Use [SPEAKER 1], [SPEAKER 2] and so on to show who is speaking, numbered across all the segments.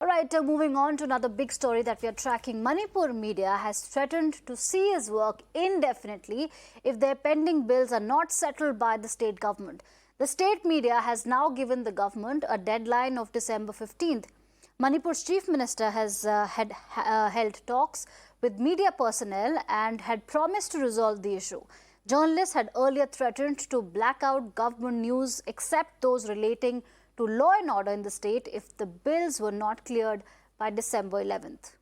[SPEAKER 1] right, moving on to another big story that we are tracking. Manipur media has threatened to seize work indefinitely if their pending bills are not settled by the state government. The state media has now given the government a deadline of December 15th. Manipur's Chief Minister has held talks with media personnel and had promised to resolve the issue. Journalists had earlier threatened to black out government news except those relating to law and order in the state if the bills were not cleared by December 11th.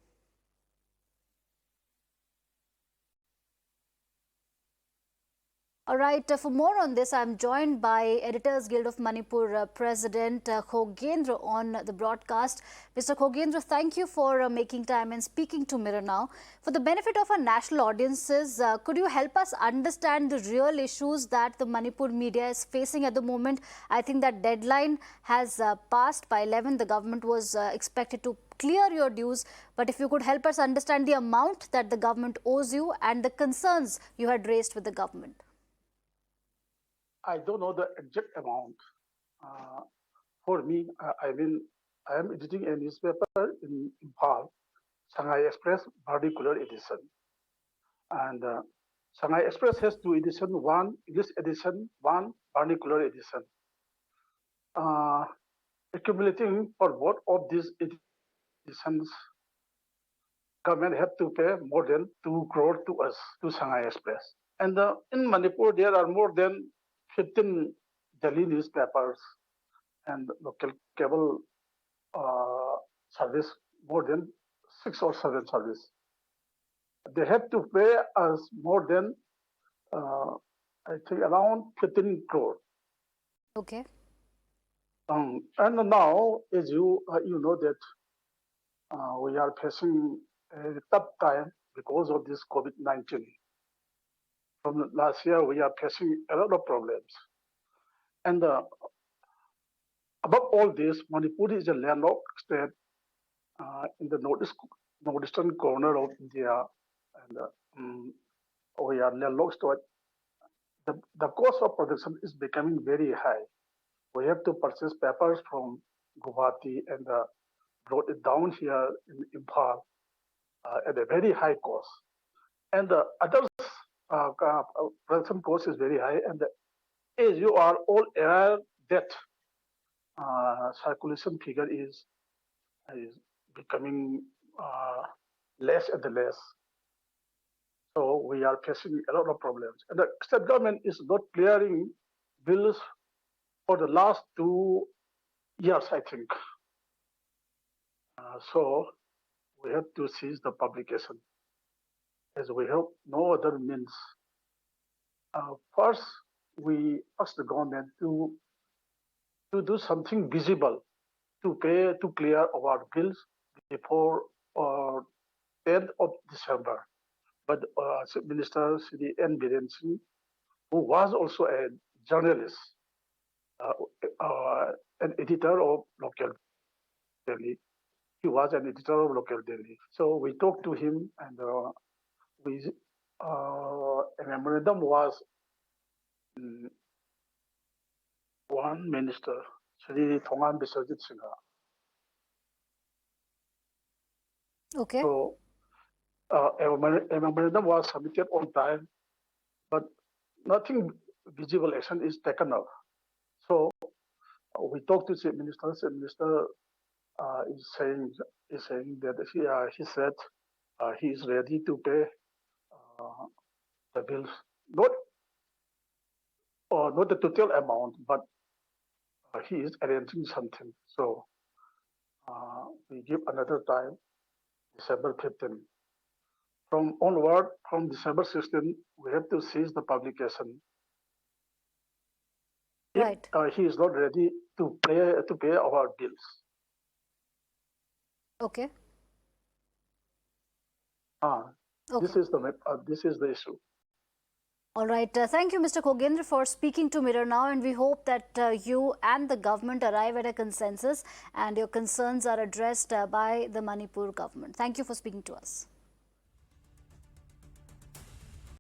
[SPEAKER 1] All right, for more on this, I'm joined by Editors Guild of Manipur President Khogendra on the broadcast. Mr. Khogendra, thank you for making time and speaking to Mirror Now. For the benefit of our national audiences, could you help us understand the real issues that the Manipur media is facing at the moment? I think that deadline has passed by 11. The government was expected to clear your dues, but if you could help us understand the amount that the government owes you and the concerns you had raised with the government.
[SPEAKER 2] I don't know the exact amount. For me, I am editing a newspaper in Impal, Shanghai Express particular edition. And Shanghai Express has two editions, one English edition, one particular edition. Accumulating for both of these editions, government have to pay more than 2 crore to us, to Shanghai Express. And in Manipur, there are more than 15 Delhi newspapers and local cable service, more than 6 or 7 service. They have to pay us more than, I think, around 15 crore.
[SPEAKER 1] Okay.
[SPEAKER 2] And now, as you know that we are facing a tough time because of this COVID-19. From last year, we are facing a lot of problems. And above all this, Manipur is a landlocked state in the northeastern corner of India. And we are landlocked state. The cost of production is becoming very high. We have to purchase papers from Govt and brought it down here in Impal at a very high cost. And the other production cost is very high, and as you are all aware that circulation figure is becoming less and less. So we are facing a lot of problems. And the state government is not clearing bills for the last 2 years, I think. So we have to cease the publication, as we have no other means. First, we ask the government to do something visible, to clear our bills before 10th of December. But Chief Minister Shri N. Biren, who was also a journalist, an editor of local Delhi, he was an editor of local Delhi. So we talked to him, and a memorandum was one minister, Shri Thongan Biswajit Singha.
[SPEAKER 1] Okay.
[SPEAKER 2] So a memorandum was submitted on time, but nothing visible action is taken up. So we talked to Chief Minister. Chief Minister is saying that he said he is ready to pay the bills, not the total amount, but he is arranging something. So we give another time, December 15. From December 16, we have to cease the publication.
[SPEAKER 1] Right.
[SPEAKER 2] If he is not ready to pay our bills.
[SPEAKER 1] Okay.
[SPEAKER 2] Okay. This is the issue.
[SPEAKER 1] All right. Thank you, Mr. Khogendra, for speaking to Mirror Now, and we hope that you and the government arrive at a consensus and your concerns are addressed by the Manipur government. Thank you for speaking to us.